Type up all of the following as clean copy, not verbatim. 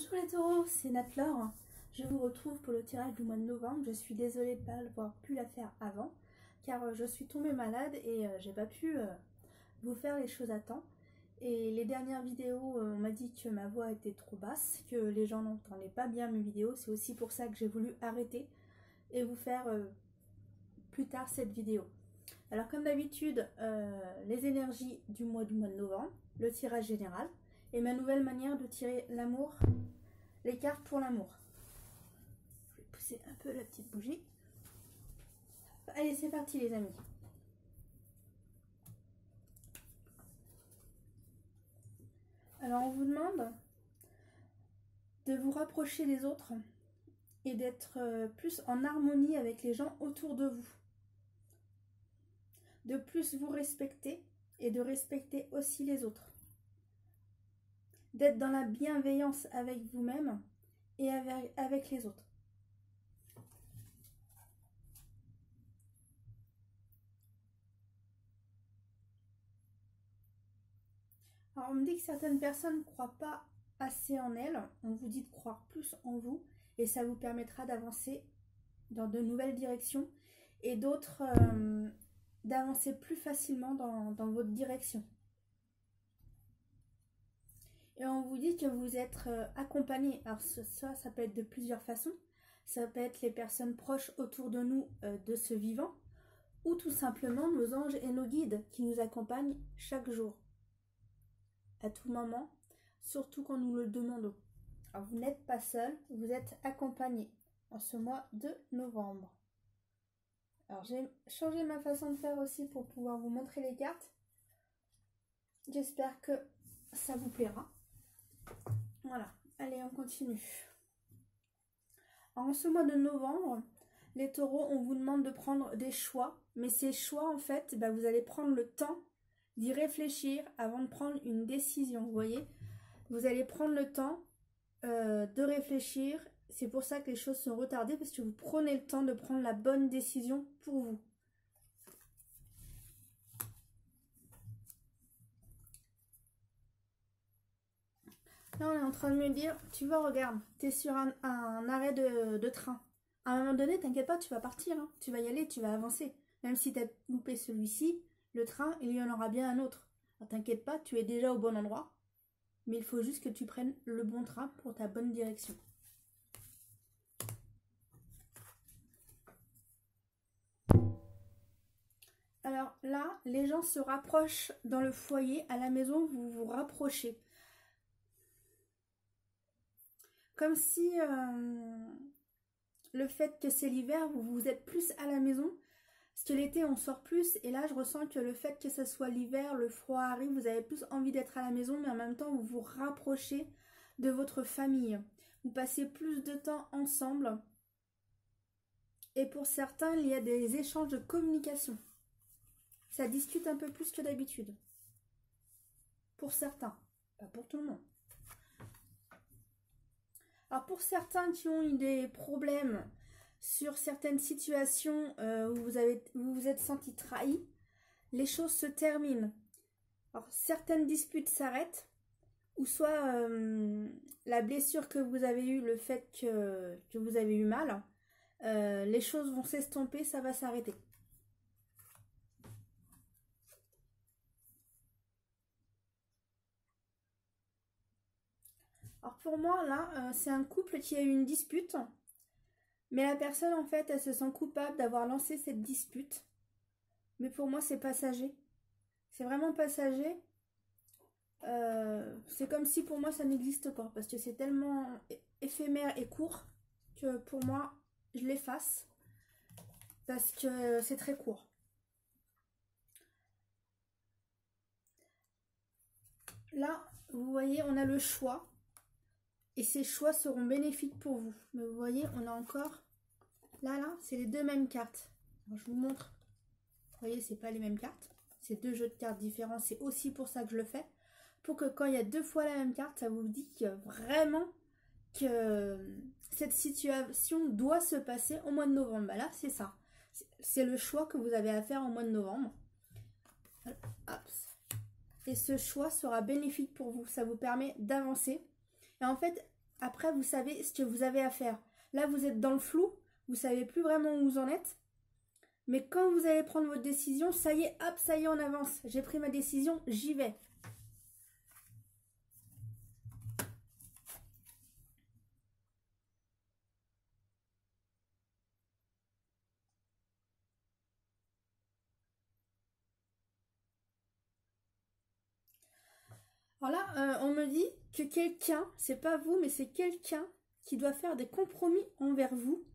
Bonjour les taureaux, c'est Nat-Laure. Je vous retrouve pour le tirage du mois de novembre. Je suis désolée de ne pas avoir pu la faire avant car je suis tombée malade et j'ai pas pu vous faire les choses à temps. Et les dernières vidéos, on m'a dit que ma voix était trop basse, que les gens n'entendaient pas bien mes vidéos. C'est aussi pour ça que j'ai voulu arrêter et vous faire plus tard cette vidéo. Alors comme d'habitude, les énergies du mois de novembre, le tirage général et ma nouvelle manière de tirer l'amour, les cartes pour l'amour. Je vais pousser un peu la petite bougie. Allez, c'est parti les amis. Alors on vous demande de vous rapprocher des autres et d'être plus en harmonie avec les gens autour de vous. De plus vous respecter et de respecter aussi les autres. D'être dans la bienveillance avec vous-même et avec les autres. Alors on me dit que certaines personnes ne croient pas assez en elles. On vous dit de croire plus en vous et ça vous permettra d'avancer dans de nouvelles directions et d'autres d'avancer plus facilement dans votre direction. Et on vous dit que vous êtes accompagné. Alors ça peut être de plusieurs façons. Ça peut être les personnes proches autour de nous de ce vivant ou tout simplement nos anges et nos guides qui nous accompagnent chaque jour. À tout moment, surtout quand nous le demandons. Alors vous n'êtes pas seul, vous êtes accompagné en ce mois de novembre. Alors j'ai changé ma façon de faire aussi pour pouvoir vous montrer les cartes. J'espère que ça vous plaira. Voilà, allez on continue. Alors en ce mois de novembre, les taureaux, on vous demande de prendre des choix. Mais ces choix en fait, vous allez prendre le temps d'y réfléchir avant de prendre une décision. Vous voyez, vous allez prendre le temps de réfléchir. C'est pour ça que les choses sont retardées, parce que vous prenez le temps de prendre la bonne décision pour vous. Là, on est en train de me dire, tu vois, regarde, tu es sur un arrêt de train. À un moment donné, t'inquiète pas, tu vas partir. Hein. Tu vas y aller, tu vas avancer. Même si tu as loupé celui-ci, le train, il y en aura bien un autre. T'inquiète pas, tu es déjà au bon endroit. Mais il faut juste que tu prennes le bon train pour ta bonne direction. Alors là, les gens se rapprochent dans le foyer. À la maison, vous vous rapprochez. Comme si le fait que c'est l'hiver, vous êtes plus à la maison. Parce que l'été, on sort plus. Et là, je ressens que le fait que ce soit l'hiver, le froid arrive, vous avez plus envie d'être à la maison. Mais en même temps, vous vous rapprochez de votre famille. Vous passez plus de temps ensemble. Et pour certains, il y a des échanges de communication. Ça discute un peu plus que d'habitude. Pour certains, pas pour tout le monde. Alors pour certains qui ont eu des problèmes sur certaines situations où vous vous êtes senti trahi, les choses se terminent. Alors certaines disputes s'arrêtent, ou soit la blessure que vous avez eue, le fait que vous avez eu mal, les choses vont s'estomper, ça va s'arrêter. Alors pour moi, là, c'est un couple qui a eu une dispute, mais la personne, en fait, elle se sent coupable d'avoir lancé cette dispute. Mais pour moi, c'est passager. C'est vraiment passager. C'est comme si pour moi, ça n'existe pas, parce que c'est tellement éphémère et court que pour moi, je l'efface, parce que c'est très court. Là, vous voyez, on a le choix. Et ces choix seront bénéfiques pour vous. Mais vous voyez, on a encore... Là, c'est les deux mêmes cartes. Alors, je vous montre. Vous voyez, c'est pas les mêmes cartes. C'est deux jeux de cartes différents. C'est aussi pour ça que je le fais. Pour que quand il y a deux fois la même carte, ça vous dit que vraiment que cette situation doit se passer au mois de novembre. Là, c'est ça. C'est le choix que vous avez à faire au mois de novembre. Hop. Et ce choix sera bénéfique pour vous. Ça vous permet d'avancer. Et en fait, Après, vous savez ce que vous avez à faire. Là, vous êtes dans le flou, vous savez plus vraiment où vous en êtes. Mais quand vous allez prendre votre décision, ça y est, hop, ça y est, on avance. J'ai pris ma décision, j'y vais. Alors là, on me dit que quelqu'un, c'est pas vous, mais c'est quelqu'un qui doit faire des compromis envers vous.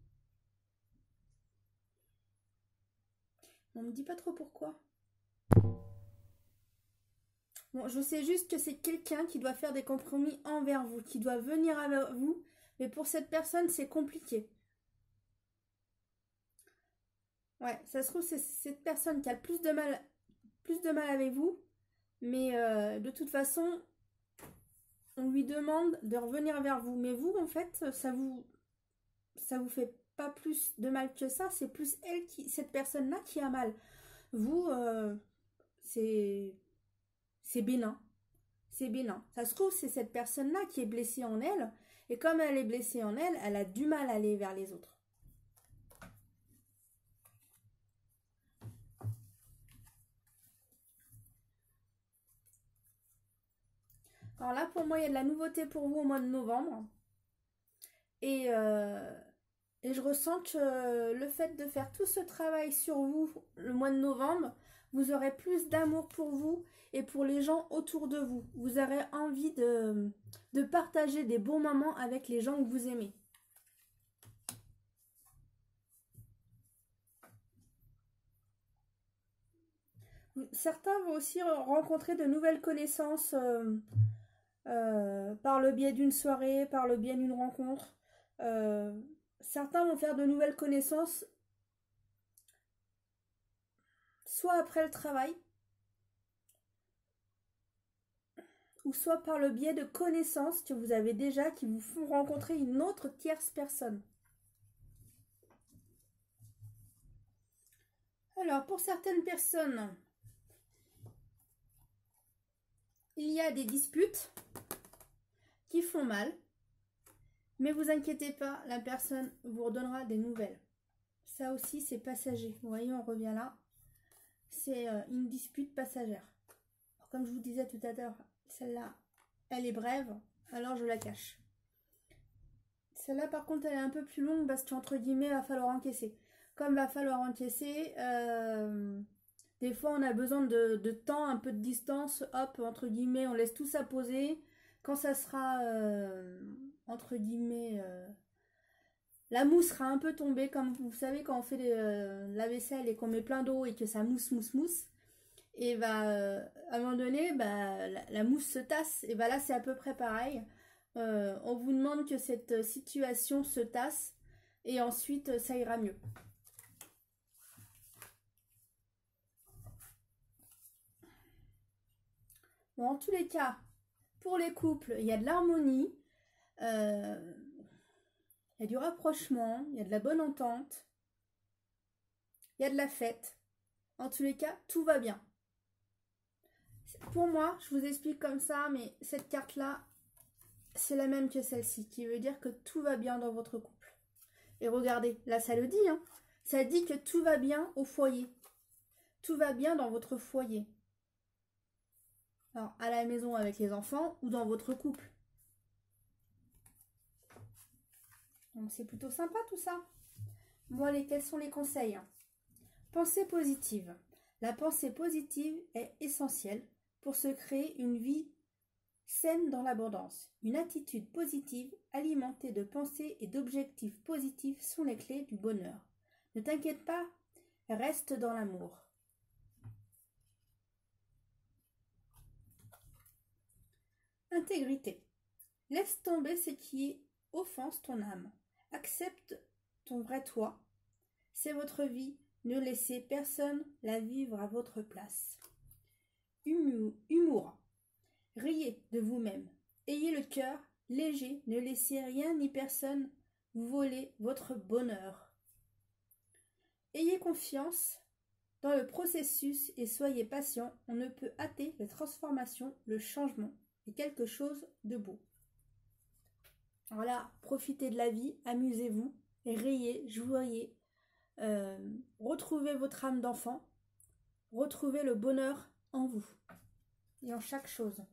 On me dit pas trop pourquoi. Bon, je sais juste que c'est quelqu'un qui doit faire des compromis envers vous, qui doit venir avec vous, mais pour cette personne, c'est compliqué. Ouais, ça se trouve, c'est cette personne qui a le plus de mal avec vous, mais de toute façon, on lui demande de revenir vers vous. Mais vous, en fait, ça vous fait pas plus de mal que ça, c'est plus cette personne-là qui a mal. Vous, c'est bénin. C'est bénin. Ça se trouve, c'est cette personne-là qui est blessée en elle, et comme elle est blessée en elle, elle a du mal à aller vers les autres. Alors là, pour moi, il y a de la nouveauté pour vous au mois de novembre. Et, et je ressens que le fait de faire tout ce travail sur vous le mois de novembre, vous aurez plus d'amour pour vous et pour les gens autour de vous. Vous aurez envie de partager des bons moments avec les gens que vous aimez. Certains vont aussi rencontrer de nouvelles connaissances par le biais d'une soirée, par le biais d'une rencontre. Certains vont faire de nouvelles connaissances soit après le travail, ou soit par le biais de connaissances que vous avez déjà qui vous font rencontrer une autre tierce personne. Alors, pour certaines personnes, il y a des disputes qui font mal, mais vous inquiétez pas, la personne vous redonnera des nouvelles. Ça aussi, c'est passager. Vous voyez, on revient là. C'est une dispute passagère. Alors, comme je vous disais tout à l'heure, celle-là, elle est brève, alors je la cache. Celle-là, par contre, elle est un peu plus longue parce qu'entre guillemets, il va falloir encaisser. Comme il va falloir encaisser, des fois, on a besoin de temps, un peu de distance. Hop, entre guillemets, on laisse tout ça poser. Quand ça sera, entre guillemets, la mousse sera un peu tombée, comme vous savez, quand on fait la vaisselle et qu'on met plein d'eau et que ça mousse. Et bah, à un moment donné, bah, la mousse se tasse. Et bah là, c'est à peu près pareil. On vous demande que cette situation se tasse et ensuite ça ira mieux. Bon, en tous les cas, pour les couples, il y a de l'harmonie, il y a du rapprochement, il y a de la bonne entente, il y a de la fête. En tous les cas, tout va bien. Pour moi, je vous explique comme ça, mais cette carte-là, c'est la même que celle-ci, qui veut dire que tout va bien dans votre couple. Et regardez, là ça le dit, hein. Ça dit que tout va bien au foyer. Tout va bien dans votre foyer. Alors, à la maison avec les enfants ou dans votre couple. Donc c'est plutôt sympa tout ça. Bon allez, quels sont les conseils? Pensée positive. La pensée positive est essentielle pour se créer une vie saine dans l'abondance. Une attitude positive alimentée de pensées et d'objectifs positifs sont les clés du bonheur. Ne t'inquiète pas, reste dans l'amour. Intégrité. Laisse tomber ce qui offense ton âme. Accepte ton vrai toi. C'est votre vie. Ne laissez personne la vivre à votre place. Humour. Riez de vous-même. Ayez le cœur léger. Ne laissez rien ni personne vous voler votre bonheur. Ayez confiance dans le processus et soyez patient. On ne peut hâter la transformation, le changement est quelque chose de beau. Voilà, profitez de la vie, amusez-vous, riez, jouiez, retrouvez votre âme d'enfant, retrouvez le bonheur en vous et en chaque chose.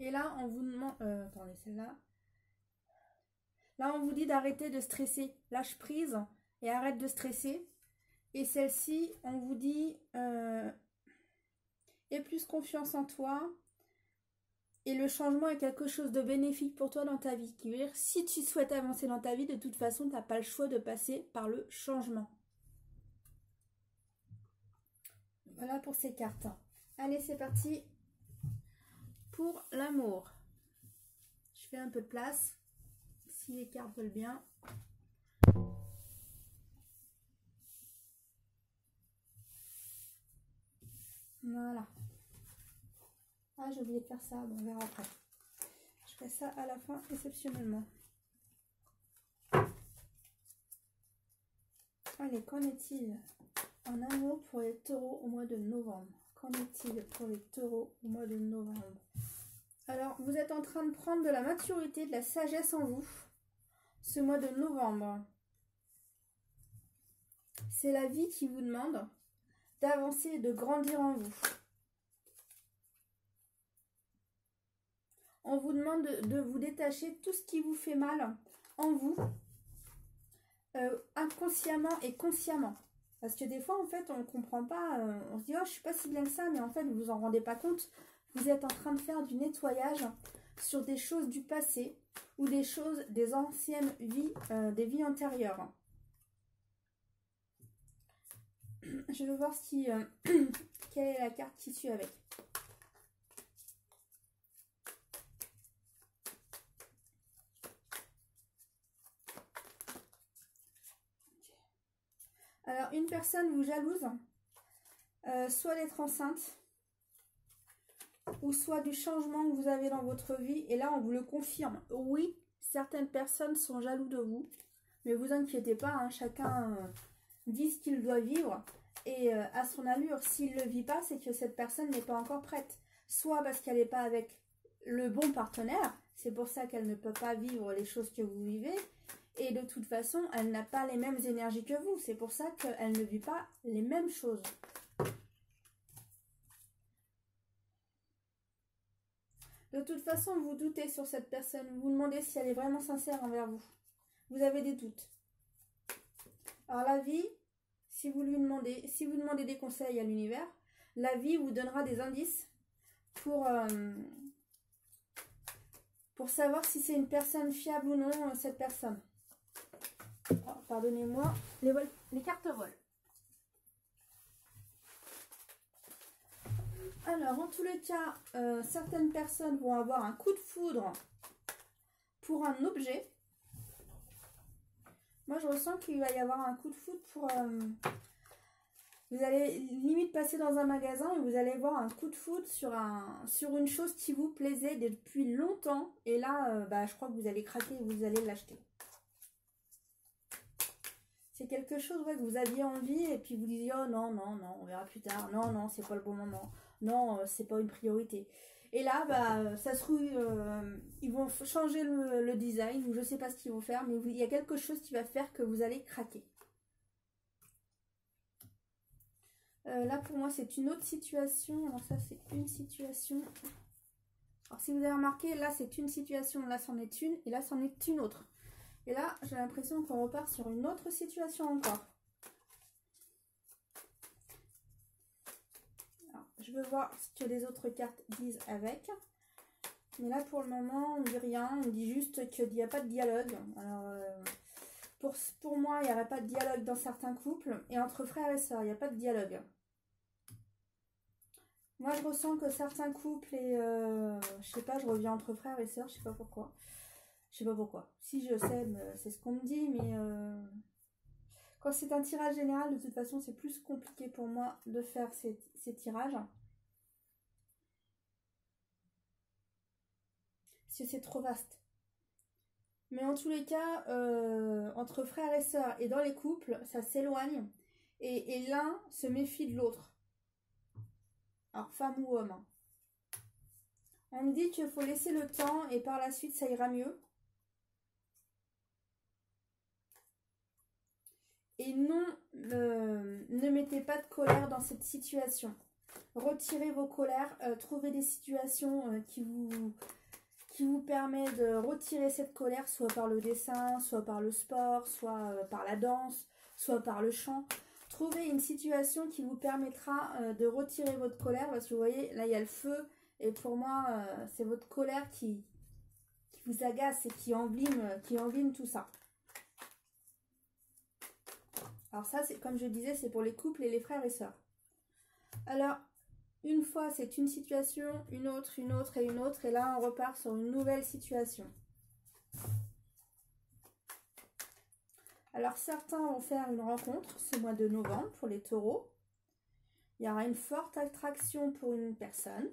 Et là, on vous demande... attendez, celle-là. Là, on vous dit d'arrêter de stresser. Lâche prise et arrête de stresser. Et celle-ci, on vous dit... aie plus confiance en toi. Et le changement est quelque chose de bénéfique pour toi dans ta vie. Qui veut dire, si tu souhaites avancer dans ta vie, de toute façon, tu n'as pas le choix de passer par le changement. Voilà pour ces cartes. Allez, c'est parti pour l'amour. Je fais un peu de place, si les cartes veulent bien. Voilà. Ah, j'ai oublié de faire ça, bon, on verra après. Je fais ça à la fin, exceptionnellement. Allez, qu'en est-il en amour pour les taureaux au mois de novembre? Qu'en est-il pour les taureaux au mois de novembre? Alors, vous êtes en train de prendre de la maturité, de la sagesse en vous, ce mois de novembre. C'est la vie qui vous demande d'avancer et de grandir en vous. On vous demande de vous détacher de tout ce qui vous fait mal en vous, inconsciemment et consciemment. Parce que des fois, en fait, on ne comprend pas, on se dit « Oh, je suis pas si bien que ça », mais en fait, vous vous en rendez pas compte. Vous êtes en train de faire du nettoyage sur des choses du passé ou des choses des anciennes vies, des vies antérieures. Je veux voir si, quelle est la carte qui suit avec. Alors, une personne vous jalouse, soit d'être enceinte, ou soit du changement que vous avez dans votre vie. Et là, on vous le confirme. Oui, certaines personnes sont jaloux de vous, mais vous inquiétez pas, hein, chacun vit ce qu'il doit vivre. Et à son allure, s'il ne le vit pas, c'est que cette personne n'est pas encore prête. Soit parce qu'elle n'est pas avec le bon partenaire, c'est pour ça qu'elle ne peut pas vivre les choses que vous vivez. Et de toute façon, elle n'a pas les mêmes énergies que vous. C'est pour ça qu'elle ne vit pas les mêmes choses. De toute façon, vous doutez sur cette personne. Vous vous demandez si elle est vraiment sincère envers vous. Vous avez des doutes. Alors la vie, si vous demandez des conseils à l'univers, la vie vous donnera des indices pour savoir si c'est une personne fiable ou non, cette personne. Oh, pardonnez-moi, les cartes volent. Alors, en tous les cas, certaines personnes vont avoir un coup de foudre pour un objet. Moi, je ressens qu'il va y avoir un coup de foudre pour... vous allez limite passer dans un magasin et vous allez voir un coup de foudre sur une chose qui vous plaisait depuis longtemps. Et là, je crois que vous allez craquer et vous allez l'acheter. C'est quelque chose que vous aviez envie et puis vous disiez « Oh non, non, non, on verra plus tard. Non, non, c'est pas le bon moment. Non, c'est pas une priorité. » Et là, ça se trouve, ils vont changer le design ou je sais pas ce qu'ils vont faire, mais il y a quelque chose qui va faire que vous allez craquer. Là, pour moi, c'est une autre situation. Alors ça, c'est une situation. Alors, si vous avez remarqué, là, c'est une situation. Là, c'en est une. Et là, c'en est une autre. Et là, j'ai l'impression qu'on repart sur une autre situation encore. Alors, je veux voir ce que les autres cartes disent avec. Mais là, pour le moment, on ne dit rien. On dit juste qu'il n'y a pas de dialogue. Alors, pour moi, il n'y aurait pas de dialogue dans certains couples. Et entre frères et sœurs, il n'y a pas de dialogue. Moi, je ressens que certains couples, et je sais pas, je reviens entre frères et sœurs, je sais pas pourquoi. Je sais pas pourquoi. Si je sais, c'est ce qu'on me dit, mais quand c'est un tirage général, de toute façon, c'est plus compliqué pour moi de faire ces tirages. Parce que c'est trop vaste. Mais en tous les cas, entre frères et sœurs et dans les couples, ça s'éloigne. Et l'un se méfie de l'autre. Alors, femme ou homme. On me dit qu'il faut laisser le temps et par la suite ça ira mieux. Et non, ne mettez pas de colère dans cette situation. Retirez vos colères, trouvez des situations qui vous permettent de retirer cette colère, soit par le dessin, soit par le sport, soit par la danse, soit par le chant. Trouvez une situation qui vous permettra de retirer votre colère, parce que vous voyez, là il y a le feu, et pour moi, c'est votre colère qui vous agace et qui envime tout ça. Alors ça, c'est comme je disais, c'est pour les couples et les frères et sœurs. Alors, une fois, c'est une situation, une autre et une autre. Et là, on repart sur une nouvelle situation. Alors, certains vont faire une rencontre ce mois de novembre pour les taureaux. Il y aura une forte attraction pour une personne.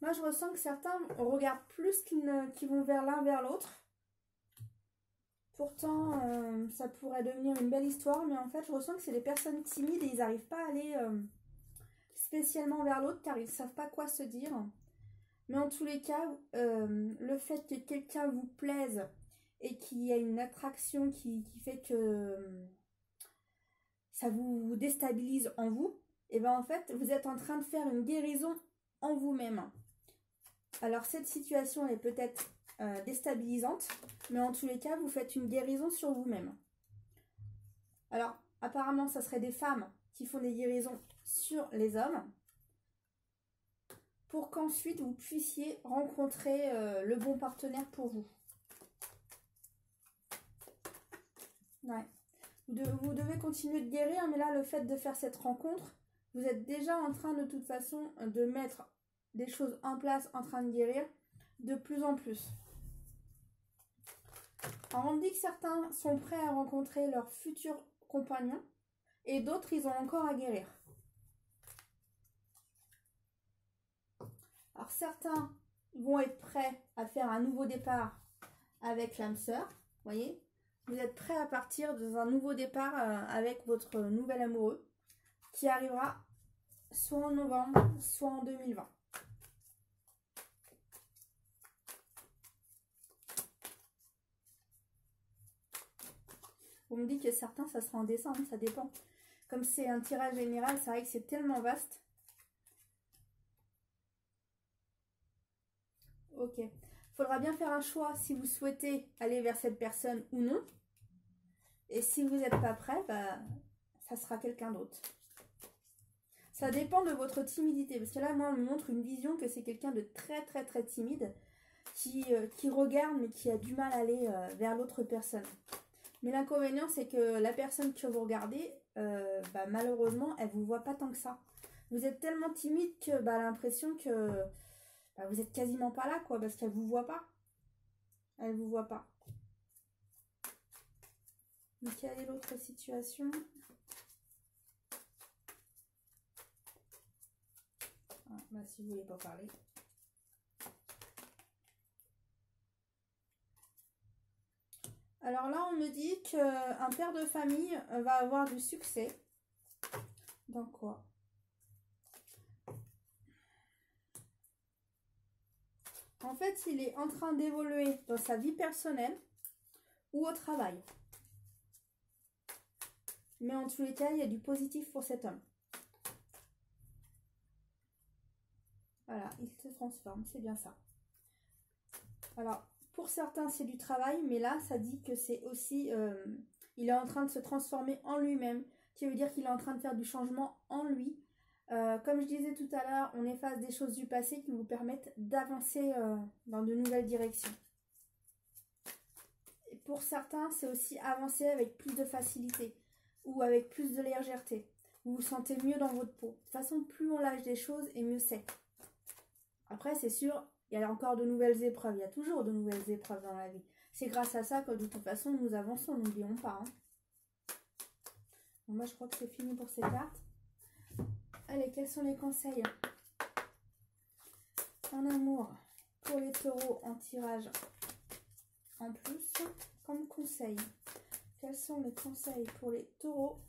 Moi, je ressens que certains regardent plus qu'ils vont vers l'un vers l'autre. Pourtant, ça pourrait devenir une belle histoire, mais en fait, je ressens que c'est des personnes timides et ils n'arrivent pas à aller spécialement vers l'autre car ils ne savent pas quoi se dire. Mais en tous les cas, le fait que quelqu'un vous plaise et qu'il y a une attraction qui fait que ça vous déstabilise en vous, et bien en fait, vous êtes en train de faire une guérison en vous-même. Alors, cette situation est peut-être déstabilisante, mais en tous les cas, vous faites une guérison sur vous-même. Alors, apparemment, ça serait des femmes qui font des guérisons sur les hommes pour qu'ensuite vous puissiez rencontrer le bon partenaire pour vous. Ouais. Vous devez continuer de guérir, mais là, le fait de faire cette rencontre, vous êtes déjà en train de toute façon de mettre des choses en place, en train de guérir de plus en plus. Alors, on me dit que certains sont prêts à rencontrer leur futur compagnon et d'autres, ils ont encore à guérir. Alors, certains vont être prêts à faire un nouveau départ avec l'âme sœur. Voyez, vous êtes prêts à partir dans un nouveau départ avec votre nouvel amoureux qui arrivera soit en novembre, soit en 2020. On me dit que certains, ça sera en décembre, ça dépend. Comme c'est un tirage général, c'est vrai que c'est tellement vaste. Ok. Il faudra bien faire un choix si vous souhaitez aller vers cette personne ou non. Et si vous n'êtes pas prêt, bah, ça sera quelqu'un d'autre. Ça dépend de votre timidité. Parce que là, moi, on me montre une vision que c'est quelqu'un de très, très, très timide qui regarde, mais qui a du mal à aller vers l'autre personne. Mais l'inconvénient, c'est que la personne que vous regardez, bah, malheureusement, elle ne vous voit pas tant que ça. Vous êtes tellement timide que bah, l'impression que bah, vous êtes quasiment pas là, quoi, parce qu'elle ne vous voit pas. Elle ne vous voit pas. Mais quelle est l'autre situation? Ah, bah, si vous voulez pas parler. Alors là, on me dit qu'un père de famille va avoir du succès. Dans quoi? En fait, il est en train d'évoluer dans sa vie personnelle ou au travail. Mais en tous les cas, il y a du positif pour cet homme. Voilà, il se transforme, c'est bien ça. Alors, pour certains, c'est du travail, mais là, ça dit que c'est aussi... il est en train de se transformer en lui-même, qui veut dire qu'il est en train de faire du changement en lui. Comme je disais tout à l'heure, on efface des choses du passé qui vous permettent d'avancer dans de nouvelles directions. Et pour certains, c'est aussi avancer avec plus de facilité ou avec plus de légèreté. Vous vous sentez mieux dans votre peau. De toute façon, plus on lâche des choses et mieux c'est. Après, c'est sûr, il y a encore de nouvelles épreuves. Il y a toujours de nouvelles épreuves dans la vie. C'est grâce à ça que de toute façon, nous avançons. N'oublions pas. Hein. Bon, moi, je crois que c'est fini pour ces cartes. Allez, quels sont les conseils en amour pour les taureaux en tirage en plus comme conseil? Quels sont les conseils pour les taureaux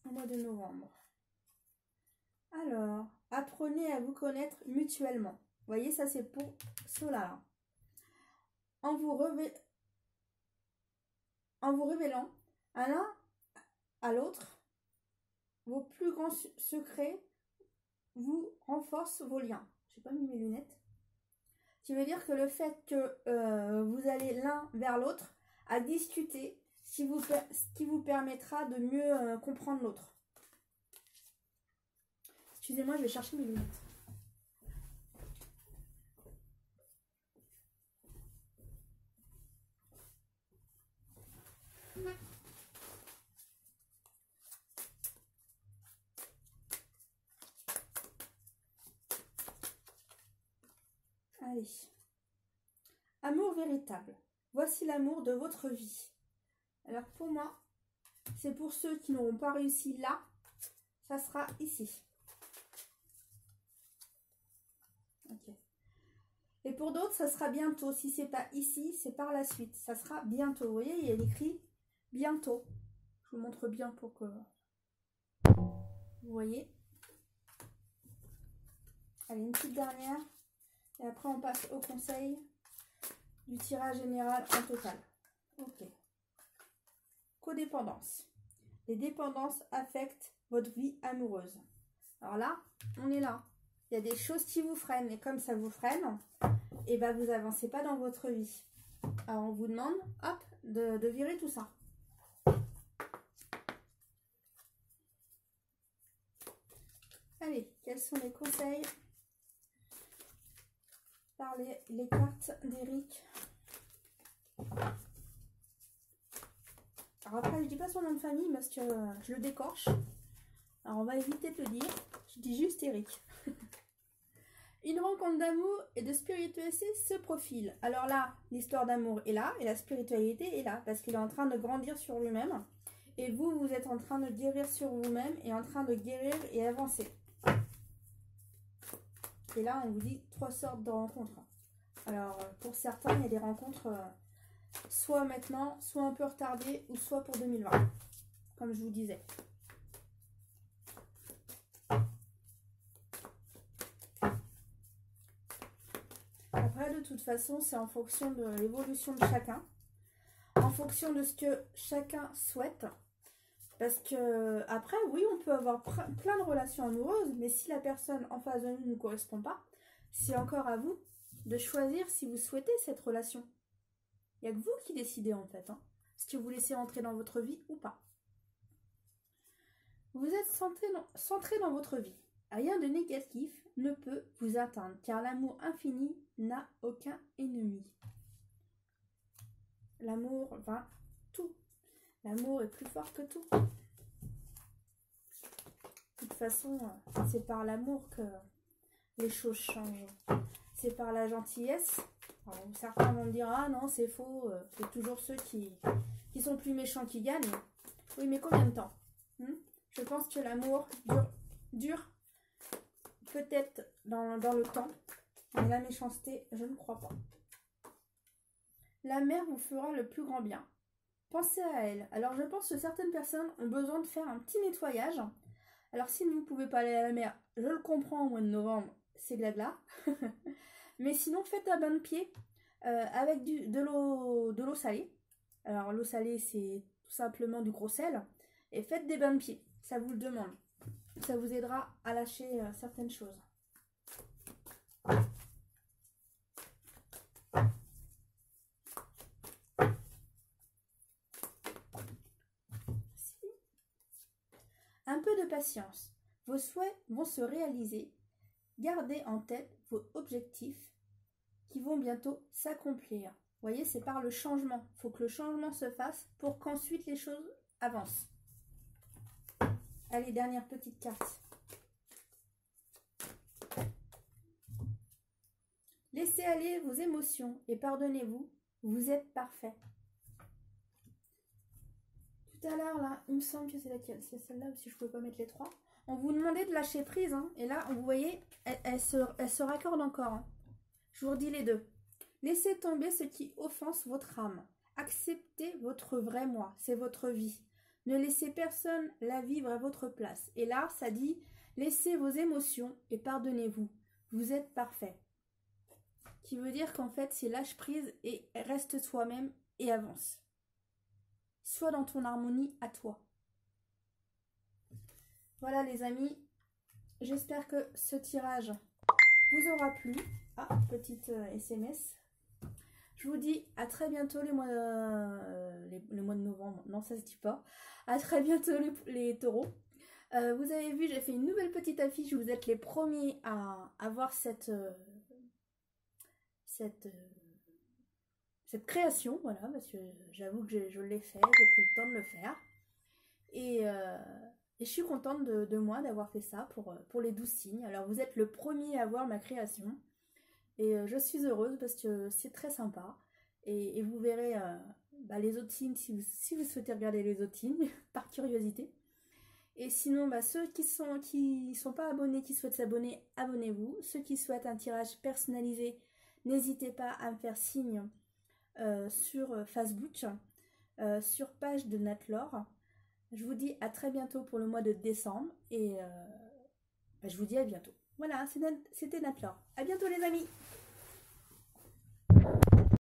au mois de novembre? Alors, apprenez à vous connaître mutuellement. Vous voyez, ça c'est pour cela. En vous révélant à l'un à l'autre, vos plus grands secrets vous renforcent vos liens. J'ai pas mis mes lunettes. Qui veut dire que le fait que vous allez l'un vers l'autre à discuter, ce qui vous permettra de mieux comprendre l'autre. Excusez-moi, je vais chercher mes lunettes. Allez. Amour véritable. Voici l'amour de votre vie. Alors pour moi, c'est pour ceux qui n'auront pas réussi là, ça sera ici. Ok. Et pour d'autres, ça sera bientôt. Si c'est pas ici, c'est par la suite. Ça sera bientôt. Vous voyez, il y a écrit bientôt. Je vous montre bien pour que vous voyez. Allez, une petite dernière. Et après, on passe au conseil du tirage général en total. Ok. Codépendance. Les dépendances affectent votre vie amoureuse. Alors là, on est là. Il y a des choses qui vous freinent. Et comme ça vous freine, et ben vous avancez pas dans votre vie. Alors on vous demande, hop, de virer tout ça. Allez, quels sont les conseils par les cartes d'Eric? Alors après, je dis pas son nom de famille parce que je le décorche. Alors on va éviter de le dire. Je dis juste Eric. Une rencontre d'amour et de spiritualité se profile. Alors là, l'histoire d'amour est là et la spiritualité est là parce qu'il est en train de grandir sur lui-même. Et vous, vous êtes en train de guérir sur vous-même et en train de guérir et avancer. Et là, on vous dit 3 sortes de rencontres. Alors, pour certains, il y a des rencontres soit maintenant, soit un peu retardées, ou soit pour 2020, comme je vous disais. Après, de toute façon, c'est en fonction de l'évolution de chacun, en fonction de ce que chacun souhaite. Parce que, après, oui, on peut avoir plein de relations amoureuses, mais si la personne en face de nous ne correspond pas, c'est encore à vous de choisir si vous souhaitez cette relation. Il n'y a que vous qui décidez en fait, si vous laissez entrer dans votre vie ou pas. Vous êtes centré dans votre vie. Rien de négatif ne peut vous atteindre, car l'amour infini n'a aucun ennemi. L'amour vainc tout. L'amour est plus fort que tout. De toute façon, c'est par l'amour que les choses changent. C'est par la gentillesse. Alors, certains vont me dire, ah non, c'est faux, c'est toujours ceux qui sont plus méchants qui gagnent. Oui, mais combien de temps? Je pense que l'amour dure peut-être dans le temps, mais la méchanceté, je ne crois pas. La mer vous fera le plus grand bien. Pensez à elle. Alors, je pense que certaines personnes ont besoin de faire un petit nettoyage. Alors, si vous ne pouvez pas aller à la mer, je le comprends, au mois de novembre, c'est blabla. Mais sinon, faites un bain de pied avec de l'eau salée. Alors, l'eau salée, c'est tout simplement du gros sel. Et faites des bains de pied. Ça vous le demande. Ça vous aidera à lâcher certaines choses. Un peu de patience. Vos souhaits vont se réaliser. Gardez en tête vos objectifs qui vont bientôt s'accomplir. Vous voyez, c'est par le changement. Il faut que le changement se fasse pour qu'ensuite les choses avancent. Allez, dernière petite carte. Laissez aller vos émotions et pardonnez-vous. Vous êtes parfait. Tout à l'heure, là, il me semble que c'est laquelle? C'est celle-là, si je ne peux pas mettre les 3. On vous demandait de lâcher prise. Et là, vous voyez, elle se raccorde encore. Je vous redis les deux. Laissez tomber ce qui offense votre âme. Acceptez votre vrai moi. C'est votre vie. Ne laissez personne la vivre à votre place. Et là, ça dit, Laissez vos émotions et pardonnez-vous. Vous êtes parfait. Qui veut dire qu'en fait, c'est lâche prise et reste toi-même et avance. Sois dans ton harmonie à toi. Voilà les amis, j'espère que ce tirage vous aura plu. Ah, petite SMS. Je vous dis à très bientôt le mois de novembre. Non, ça se dit pas. À très bientôt les taureaux. Vous avez vu, j'ai fait une nouvelle petite affiche. Vous êtes les premiers à avoir cette création. Voilà, parce que j'avoue que je l'ai fait. J'ai pris le temps de le faire. Et je suis contente de moi d'avoir fait ça pour les 12 signes. Alors vous êtes le premier à voir ma création. Et je suis heureuse parce que c'est très sympa. Et vous verrez les autres signes si vous souhaitez regarder les autres signes, par curiosité. Et sinon, ceux qui sont pas abonnés, qui souhaitent s'abonner, abonnez-vous. Ceux qui souhaitent un tirage personnalisé, n'hésitez pas à me faire signe sur Facebook, sur page de Natlore. Je vous dis à très bientôt pour le mois de décembre. Et je vous dis à bientôt. Voilà, c'était Natlore. À bientôt les amis!